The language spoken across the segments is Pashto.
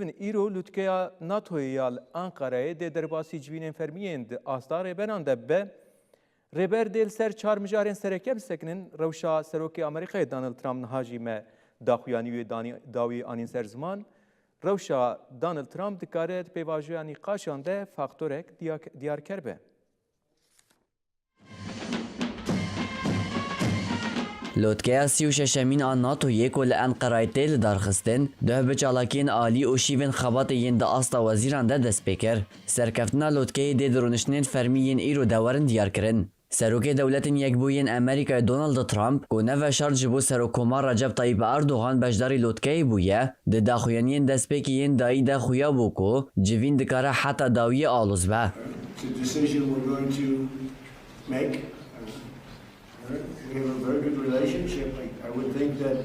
ایرو لوتکیا ناتویال انقره ده درباسی جوینین فرمیین ده آستار ربران ده به ربر دل سر چهار مجارین سرکه بسکنن روشا سروکی امریکای دانالد ترامپ نهاجی ما داخویانی داوی آنین سر زمان روشا دانالد ترامپ دکارت پیواجویانی قاشان ده فاکتورک دیار کربه. لوتکه 36 آن ناتو یک ول انقره تل درخستن ده بچالاکین عالی و شیون خبات ین ده آستا وزیران ده دست بکر سرکفتنا لوتکه ده درونشنین فرمیین ایرو دورن دیار کرن. سروک دولت یک بوین امریکا دونالد ترامپ گونه و شرط جبو سروکومار رجب طیب اردوغان بجداری لوتکه بویه ده داخویانین دست بکیین دایی ده خویا بوکو جوین دکاره حتی داوی آلوز به. We have a very good relationship. I would think that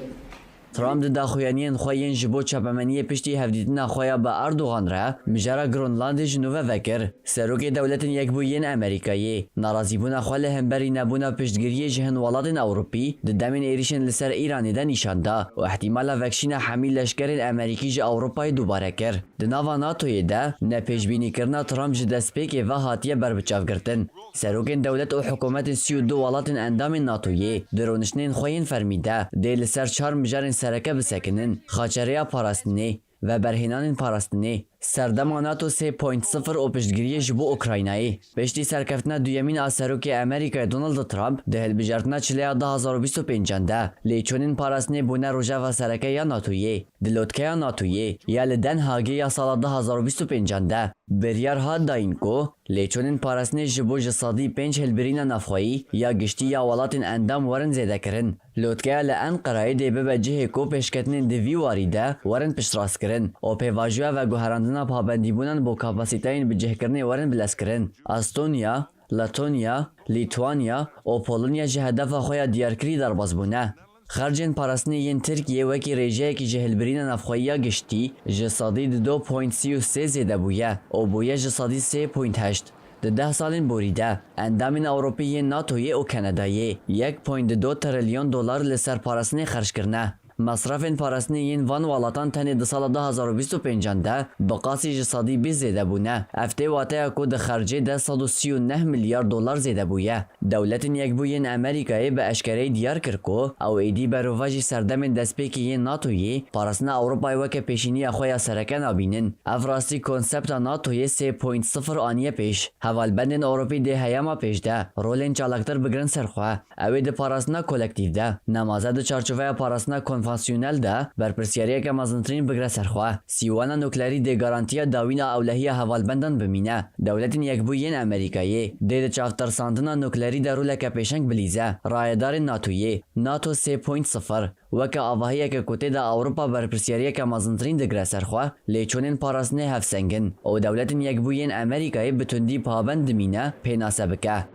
ترامپ د داخویانین خوین جبو چپمنی پشتی هفدیدنا خویا با اردوغان را مجرا گرونلاند جنوب وکر سروک دولت یک بوین امریکایی ناراضی بونا خوال همبری نبونا پشتگیری جهن ولاد اوروپی د دمین ایریشن لسر ایرانی ده نشان دا و احتمال وکشین حمیل لشکر امریکی ج اوروپای دوباره کر د ناوا ناتوی ده نه پیشبینی کرنا ترامپ ج دسپیک و هاتیه بر بچاو گرتن سروک دولت و حکومت 32 ولات اندام ناتوی درونشنین خوین فرمیده ده لسر 4 مجارن سرکه بسکنن خاچریا پاراستنی و برهنان پاراستنی سردم ناتو 3.0 و پشتگیری جبو اوکراینایی پشتی سرکفتنا دویمین آسروک امریکا دونالد ترامپ ده هلبجارتنا چلیا 2025 ده لیچونین پاراستنی بونه روژه و سرکه یا ناتویی دلوتکه یا ناتویی یا لدن هاگی یا سال 2025 ده بریار ها داین کو لیچونین پاراستنی جبو جسادی 5 هلبرین نفخوایی یا گشتی یا ولاتین اندام ورن زیده کرن لوتکه لانقره ده ببجه کو پشکتنین دوی واریده ورن پشتراس کرن او پیواجوه و گوهراندن پابندی بونن با کپاسیتاین بجه کرنه ورن بلس کرن استونیا، لاتونیا، لیتوانیا و پولونیا جه هدف خویا دیارکری در باز بونه خرجن پاراسنی ین ترکیه وکی ریجه کی جهلبرین نفخویا گشتی جسادی 2.33 زیده بویه او بویه جسادی 3.8 ده سالین بوریده اندامین اوروپی ناتوی و کانادایی 1.2 تریلیون دلار لسر پاراسنی خرج کرنه مصرف پاراستنی این وان والاتان تنی ده سال 2025 ده بقاسی جسادی 20 زیده بونه افته واته کو ده خرجه ده 139 میلیارد دلار زیده بویه دولت یک بوین امریکایی به اشکره دیار کرکو او ایدی برواجی سردم دسپیکی ناتوی پاراستنا اروپای وک پیشینی خویا سرکه نابینن افراستی کنسپت ناتوی 3.0 آنیه پیش حوالبندن اوروپی ده هیاما پیش ده رولن چالکتر بگرن سرخوا او ده پاراستنا کلکتیو ده نمازه ده چارچوبه پاراستنا کنفانسیونل ده برپرسیاری که مزنترین بگره سرخواه سیوانا نوکلری ده گارانتیا داوینا اولهی حوالبندان بمینه دولت یک بوین امریکایی ده چافتر ساندنا نوکلری ده رولک پیشنگ بلیزه رایدار ناتویی ناتو 3.0 وکه آواهی که کته ده اوروپا برپرسیاری که مزنترین ده گره سرخواه لیچونین پاراسنه هفسنگن او دولت یک بوین امریکایی بتوندی پابند مینه پیناسه بکه